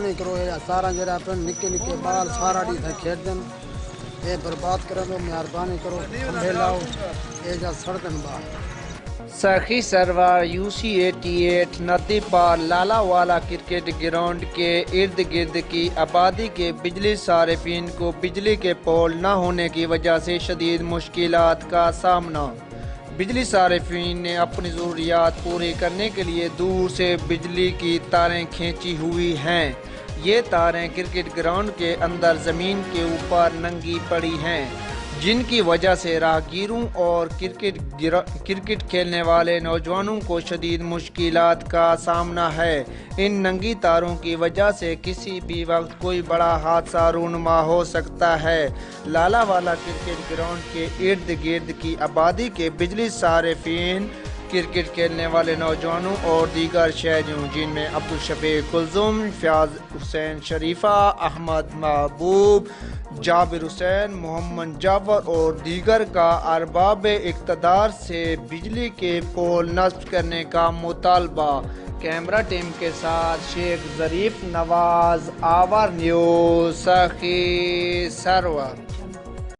مہربانی کرو یہ سارا جڑا پن نکے نکے بال سارا ڈی تھا کھیڈ دن یہ برباد کرو مہربانی کرو کھمبے لاؤ یہ جا سڑکن بال ساخی سروار UC88 ندی پار لالا والا کرکٹ گراؤنڈ کے ارد گرد کی آبادی کے بجلی صارفین کو بجلی کے پول نہ ہونے کی وجہ سے شدید مشکلات کا سامنا۔ بجلی صارفین نے اپنی ضروریات پوری کرنے کے لیے دور سے بجلی کی تاریں کھینچی ہوئی ہیں۔ یہ تاریں کرکٹ گراؤنڈ کے اندر زمین کے اوپر ننگی پڑی ہیں، جن کی وجہ سے راہگیروں اور کرکٹ کھیلنے والے نوجوانوں کو شدید مشکلات کا سامنا ہے۔ ان ننگی تاروں کی وجہ سے کسی بھی وقت کوئی بڑا حادثہ رونما ہو سکتا ہے۔ لالا والا کرکٹ گراؤنڈ کے ارد گرد کی آبادی کے بجلی صارفین کرکٹ کھیلنے والے نوجوانوں اور دیگر شہریوں، جن میں عبدالشفیع کلثوم، فیاض حسین شریفہ، احمد محبوب، جابر حسین، محمد جعفر اور دیگر کا ارباب اقتدار سے بجلی کے پول نصب کرنے کا مطالبہ۔ کیمرہ ٹیم کے ساتھ شیخ ظریف نواز، آور نیوز، ساخی سرور۔